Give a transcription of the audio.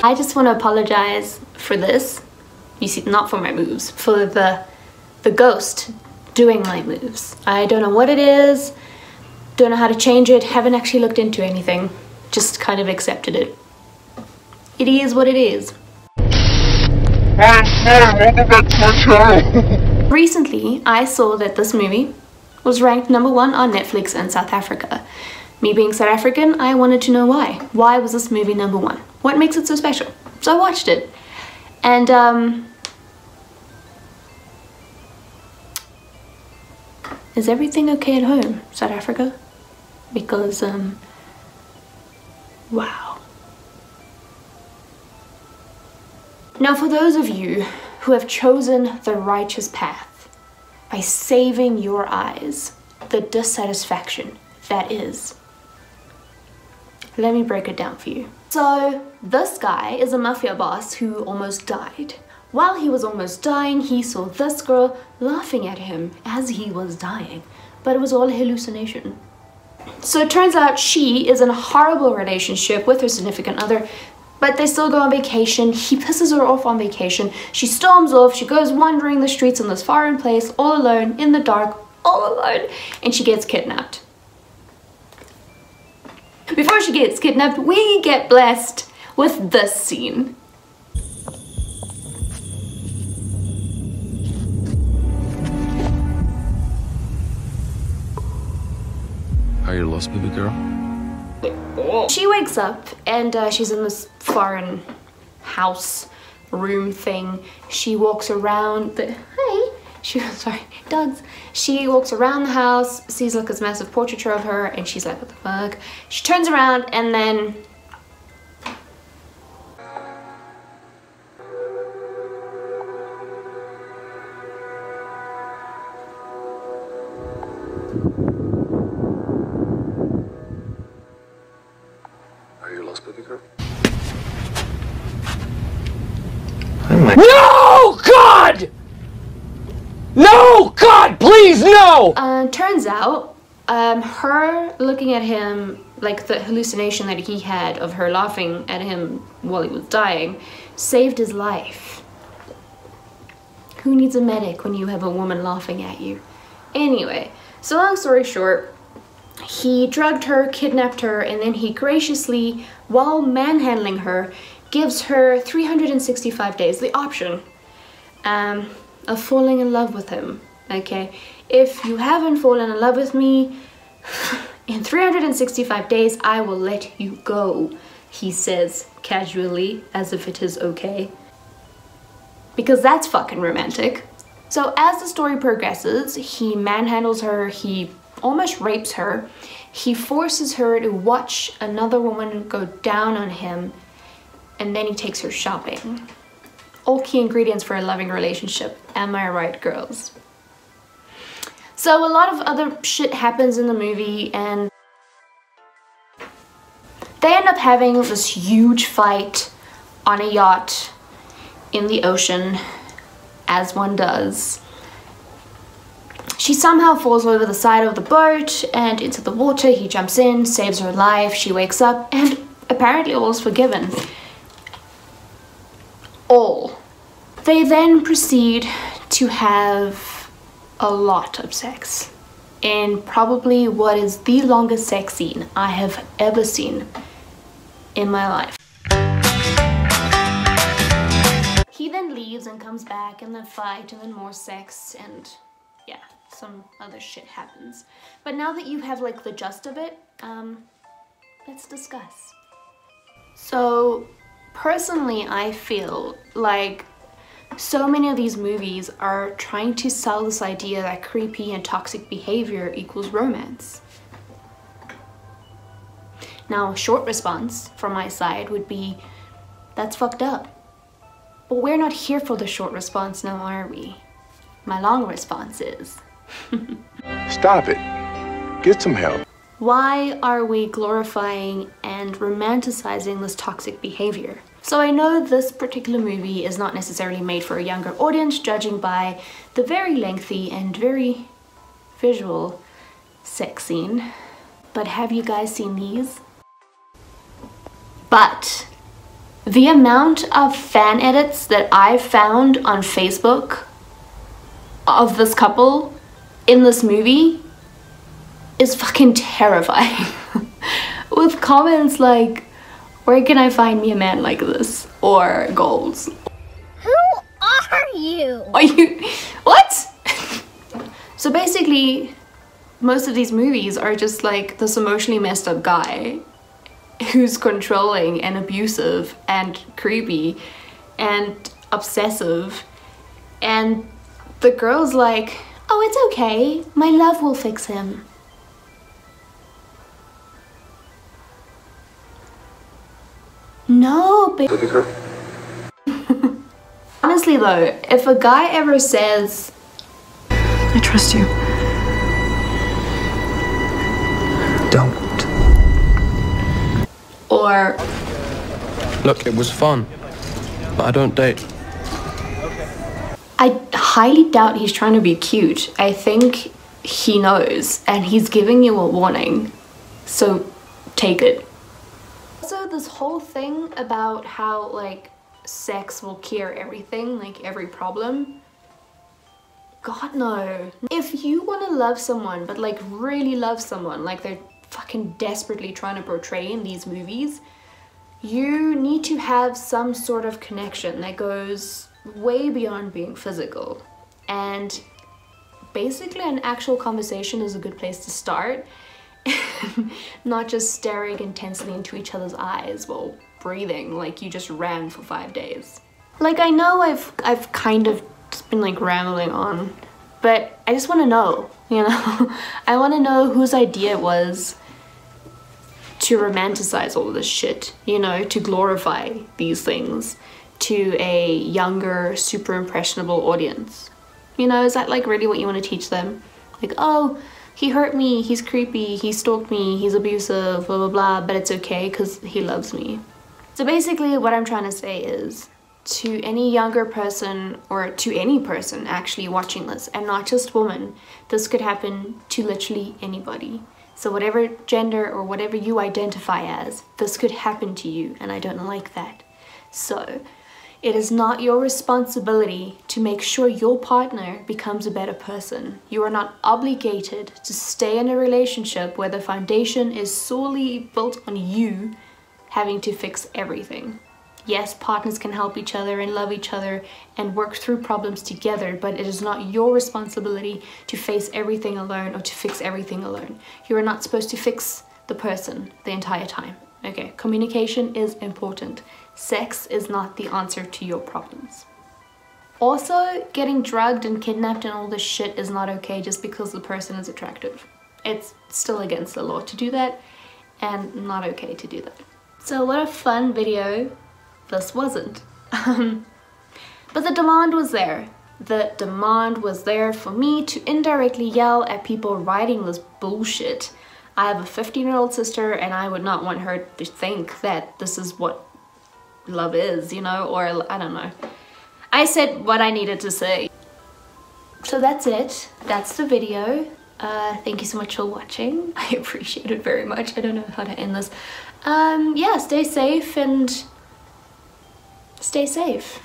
I just want to apologize for this. You see, not for my moves, for the ghost doing my moves. I don't know what it is, don't know how to change it, haven't actually looked into anything, just kind of accepted it. It is what it is. Welcome back to my channel. Recently, I saw that this movie was ranked #1 on Netflix in South Africa. Me being South African, I wanted to know why. Why was this movie #1? What makes it so special? So I watched it. And is everything okay at home, South Africa? Because wow. Now for those of you who have chosen the righteous path by saving your eyes, the dissatisfaction that is, let me break it down for you. So this guy is a mafia boss who almost died. While he was almost dying, he saw this girl laughing at him as he was dying, but it was all a hallucination. So it turns out she is in a horrible relationship with her significant other, but they still go on vacation. He pisses her off on vacation. She storms off. She goes wandering the streets in this foreign place, all alone, in the dark, all alone, and she gets kidnapped. Before she gets kidnapped, we get blessed with this scene. Are you lost, baby girl? She wakes up and she's in this foreign house room thing. She walks around the dogs. She walks around the house, sees like this massive portraiture of her, and she's like, what the fuck? She turns around and then No, God! No, God, please, no! Turns out, her looking at him, like the hallucination that he had of her laughing at him while he was dying, saved his life. Who needs a medic when you have a woman laughing at you? Anyway, so long story short, he drugged her, kidnapped her, and then he graciously, while manhandling her, gives her 365 days, the option of falling in love with him, okay? If you haven't fallen in love with me, in 365 days, I will let you go, he says casually, as if it is okay. Because that's fucking romantic. So as the story progresses, he manhandles her, he almost rapes her, he forces her to watch another woman go down on him, and then he takes her shopping. All key ingredients for a loving relationship. Am I right, girls? So a lot of other shit happens in the movie, and they end up having this huge fight on a yacht in the ocean, as one does. She somehow falls over the side of the boat and into the water. He jumps in, saves her life. She wakes up, and apparently all is forgiven. All. They then proceed to have a lot of sex in probably what is the longest sex scene I have ever seen in my life. He then leaves and comes back, and then fight, and then more sex, and yeah, some other shit happens. But now that you have like the gist of it, let's discuss. So personally, I feel like so many of these movies are trying to sell this idea that creepy and toxic behavior equals romance. Now, a short response from my side would be, that's fucked up. But we're not here for the short response now, are we? My long response is... Stop it. Get some help. Why are we glorifying and romanticizing this toxic behavior? So I know this particular movie is not necessarily made for a younger audience, judging by the very lengthy and very visual sex scene. But have you guys seen these? But The amount of fan edits that I've found on Facebook of this couple in this movie is fucking terrifying. With comments like, where can I find me a man like this? Or goals. Who are you? Are you... What? So basically, most of these movies are just like this emotionally messed up guy who's controlling and abusive and creepy and obsessive, and the girl's like, oh, it's okay, my love will fix him. No, baby. Honestly though, if a guy ever says, I trust you. Don't. or Look, it was fun, but I don't date. I highly doubt he's trying to be cute. I think he knows and he's giving you a warning, so take it. Also, this whole thing about how like sex will cure everything, like every problem, God no. If you want to love someone, but like really love someone, like they're fucking desperately trying to portray in these movies, you need to have some sort of connection that goes way beyond being physical. And basically an actual conversation is a good place to start. Not just staring intensely into each other's eyes while breathing like you just ran for 5 days. Like, I know I've kind of just been like rambling on, but I just want to know, you know? I want to know whose idea it was to romanticize all this shit, you know, to glorify these things to a younger, super impressionable audience. You know, is that like really what you want to teach them? Like, oh, he hurt me, he's creepy, he stalked me, he's abusive, blah blah blah, but it's okay because he loves me. So basically what I'm trying to say is, to any younger person, or to any person actually watching this, and not just women, this could happen to literally anybody. So whatever gender or whatever you identify as, this could happen to you, and I don't like that. So it is not your responsibility to make sure your partner becomes a better person. You are not obligated to stay in a relationship where the foundation is solely built on you having to fix everything. Yes, partners can help each other and love each other and work through problems together, but it is not your responsibility to face everything alone or to fix everything alone. You are not supposed to fix the person the entire time. Okay, communication is important. Sex is not the answer to your problems. Also, getting drugged and kidnapped and all this shit is not okay just because the person is attractive. It's still against the law to do that, and not okay to do that. So what a fun video this wasn't. But the demand was there. The demand was there for me to indirectly yell at people writing this bullshit. I have a 15-year-old sister and I would not want her to think that this is what love is, you know, or I don't know. I said what I needed to say. So that's it. That's the video. Thank you so much for watching. I appreciate it very much. I don't know how to end this. Yeah, stay safe and stay safe.